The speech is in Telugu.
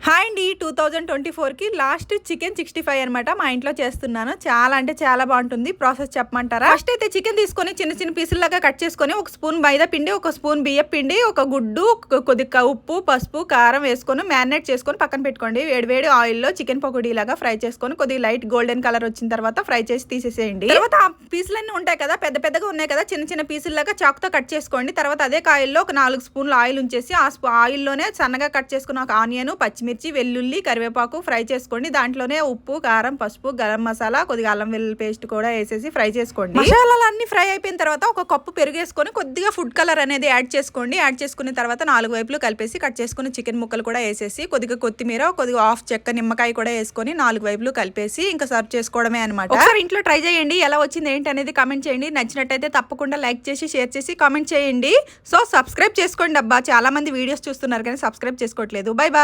హాయ్ అండి 2024కి లాస్ట్ చికెన్ 65 అనమాట మా ఇంట్లో చేస్తున్నాను. చాలా అంటే చాలా బాగుంటుంది. ప్రాసెస్ చెప్పమంటారా? ఫస్ట్ అయితే చికెన్ తీసుకొని చిన్న చిన్న పీసుల్లాగా కట్ చేసుకొని ఒక స్పూన్ మైదా పిండి, ఒక స్పూన్ బియ్యం పిండి, ఒక గుడ్డు, కొద్దిగా ఉప్పు, పసుపు, కారం వేసుకొని మ్యారినేట్ చేసుకొని పక్కన పెట్టుకోండి. వేడి ఆయిల్లో చికెన్ పకోడీ లాగా ఫ్రై చేసుకొని కొద్దిగా లైట్ గోల్డెన్ కలర్ వచ్చిన తర్వాత ఫ్రై చేసి తీసేసేయండి. తర్వాత ఆ పీసులన్నీ ఉంటాయి కదా, పెద్ద పెద్దగా ఉన్నాయి కదా, చిన్న చిన్న పీసుల్లాగా చాకుతో కట్ చేసుకోండి. తర్వాత అదే కాయల్లో ఒక 4 స్పూన్లు ఆయిల్ ఉంచేసి ఆ ఆయిల్లోనే సన్నగా కట్ చేసుకున్న ఒక ఆనియన్, పచ్చిమిర్చి, వెల్లుల్లి, కరివేపాకు ఫ్రై చేసుకోండి. దాంట్లోనే ఉప్పు, కారం, పసుపు, గరం మసాలా, కొద్దిగా అల్లం వెల్లుల్లి పేస్ట్ కూడా వేసేసి ఫ్రై చేసుకోండి. మసాలాలన్నీ ఫ్రై అయిపోయిన తర్వాత ఒక కప్పు పెరుగేసుకొని కొద్దిగా ఫుడ్ కలర్ అనేది యాడ్ చేసుకోండి. యాడ్ చేసుకున్న తర్వాత 4 వైపులు కలిపేసి కట్ చేసుకుని చికెన్ ముక్కలు కూడా వేసేసి కొద్దిగా కొత్తిమీర, కొద్దిగా హాఫ్ చెక్క నిమ్మకాయ కూడా వేసుకొని 4 వైపులు కలిపేసి ఇంకా సర్వ్ చేసుకోవడమే అనమాట. ఒకసారి ఇంట్లో ట్రై చేయండి. ఎలా వచ్చింది ఏంటి అనేది కామెంట్ చేయండి. నచ్చినట్టయితే తప్పకుండా లైక్ చేసి షేర్ చేసి కామెంట్ చేయండి. సో సబ్స్క్రైబ్ చేసుకోండి అబ్బా, చాలా మంది వీడియోస్ చూస్తున్నారు కానీ సబ్స్క్రైబ్ చేసుకోవట్లేదు. Bye bye.